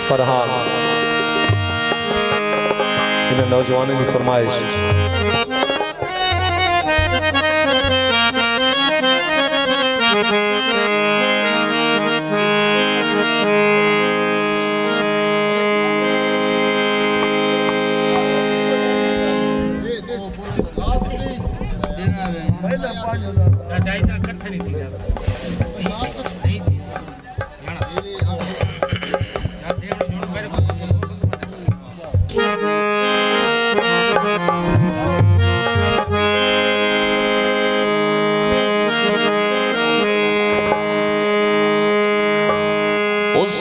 फरहान इन नौजवानों की फरमाइश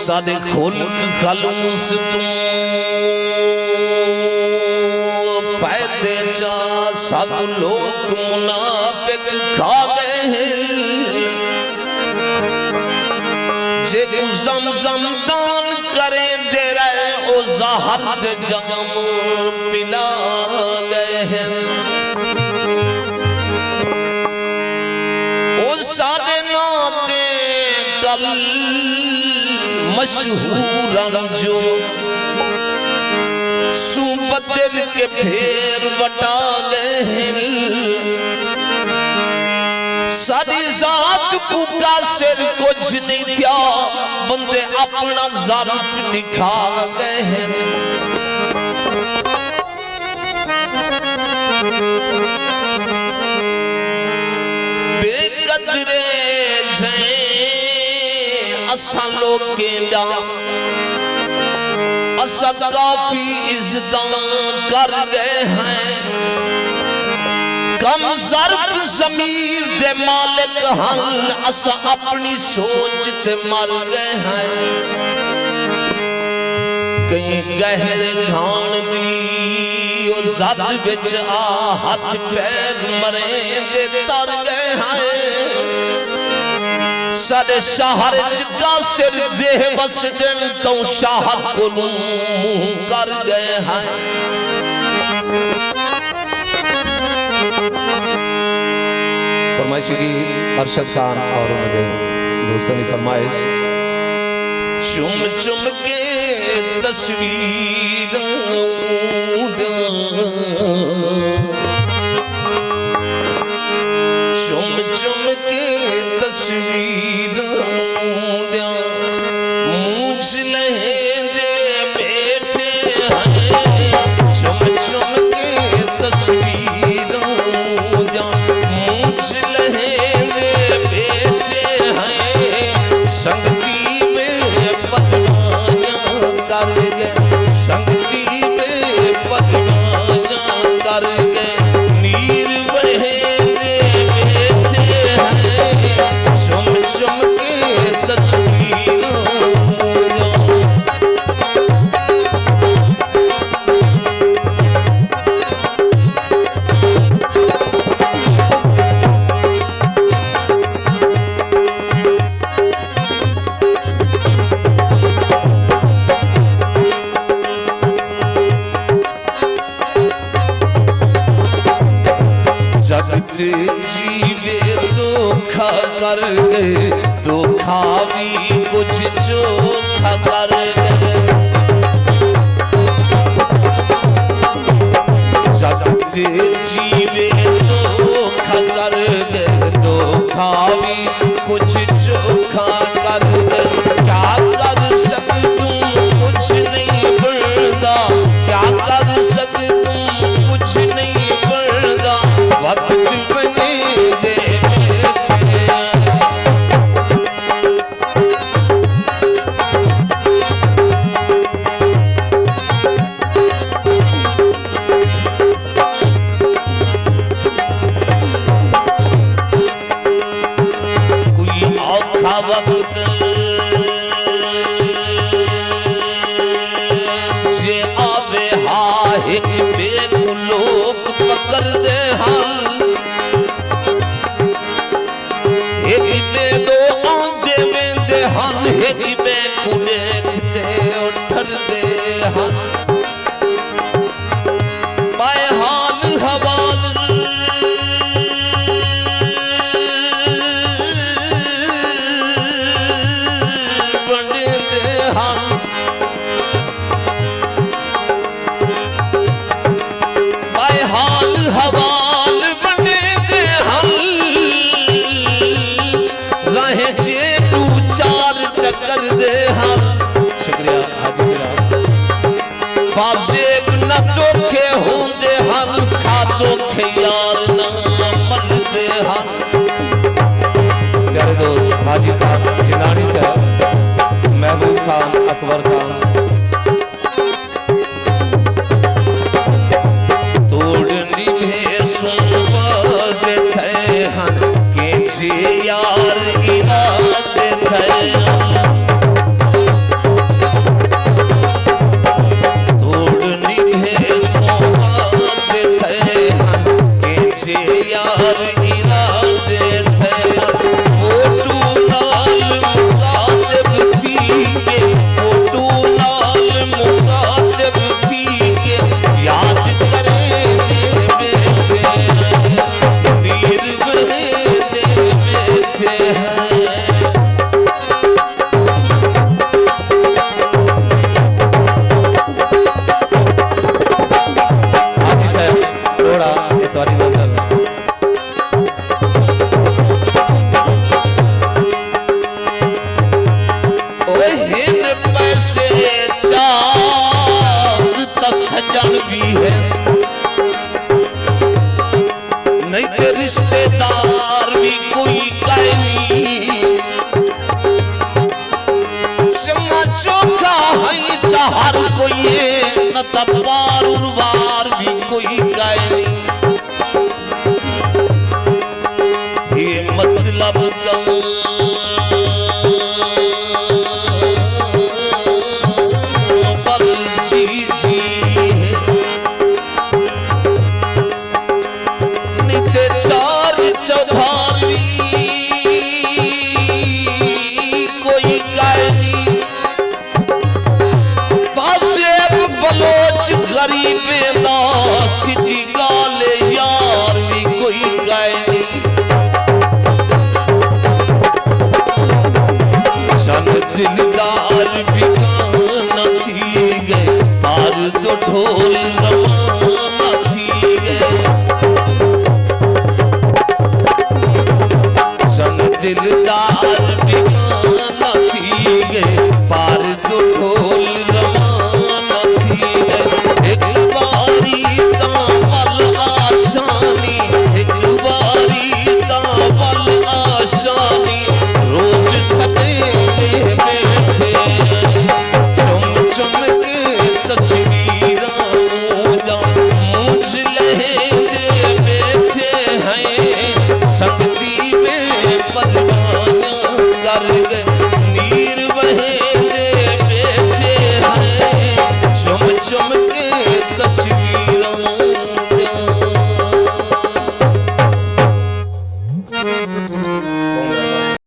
सारे खुल्क खलूस तू फायदे चा सब लोग मुनाफिक खा गए हैं जे ज़मज़म दान करे दे रहे ओ ज़हर दे जाम पिला गए हैं ओ सारे नाते कल मशहूर जो सुबदल के फेर बटा गए हैं सारी जात को का सिर कुछ नहीं था बंदे अपना ज़र्फ दिखा गए हैं बेकदरे झे असा लोग केंदा असा काफी इज्जत कर गए हैं कम ज़र्फ ज़मीर दे मालिक हन असा अपनी सोच ते मर गए हैं कहीं गहरे घाण दी ओ ज़द विच आ हाथ पैर मरे दे तर गए हैं सारे शहर का सिर देह बस दिन तो शहर को मुंह कर गए हैं फरमाइश की अरशद खान और उनके दोस्तों की फरमाइश चुम चुम के तस्वीर चुम चुम के तस्वीर मूछ लहेंदे बैठे हैं चुम चुम के तस्वीर मूछ लहेंदे बैठे हैं संगती में पदमाया कर गए संगती में पदमाया कर गए नीर बहेंदे चुम चुम के तस्वीर जगत जीवे धोखा कर गए धोखा भी कुछ चोखा कर गए जगत जीवे धोखा कर गए धोखा भी कुछ चोखा कर गए क्या कर सकूं कुछ नहीं बनता क्या कर सकूं कुछ नहीं बनता वक्त बने दे कोई औखा वक्त जे आवे हा एक बेक लोग पकड़ दे हम दो आंधे में दे हन एक में कुनेखते उठर दे हन पाए हाल हवाल बंदे दे हन कर दे हर शुक्रिया हाजी मेरा फाजेब न धोखे होंदे हन खा धोखे यार न मरदे हन प्यारे दोस्त हाजी खान जिंदानी साहब महबूब खान अकबर खान तोड़नी भेसुवदे थे हन के जे यार इरादे थे तोड़नी भेसुवदे थे हन के जे यार इरादे थे फोटू लाल मुकातब थी के फोटू लाल मुकातब थी के याद करे दे बैठे नीर बहे दे बैठे हैं हाजी साहब थोड़ा ये तुम्हारी नजर है ओहिन पैसे चार सजन भी है नहीं ते रिश्तेदार भी कोई नहीं चमा चोखा है तो हर कोई न तबार उर्वार भी कोई नहीं ये मतलब चौधारी कोई गायनी फासेब बलोच गरीब ना सीधी गाले यार भी कोई गायनी सन दिलदार भी गाना थी गए पार दो ढोल रवाना थी गए सन दिलदार भी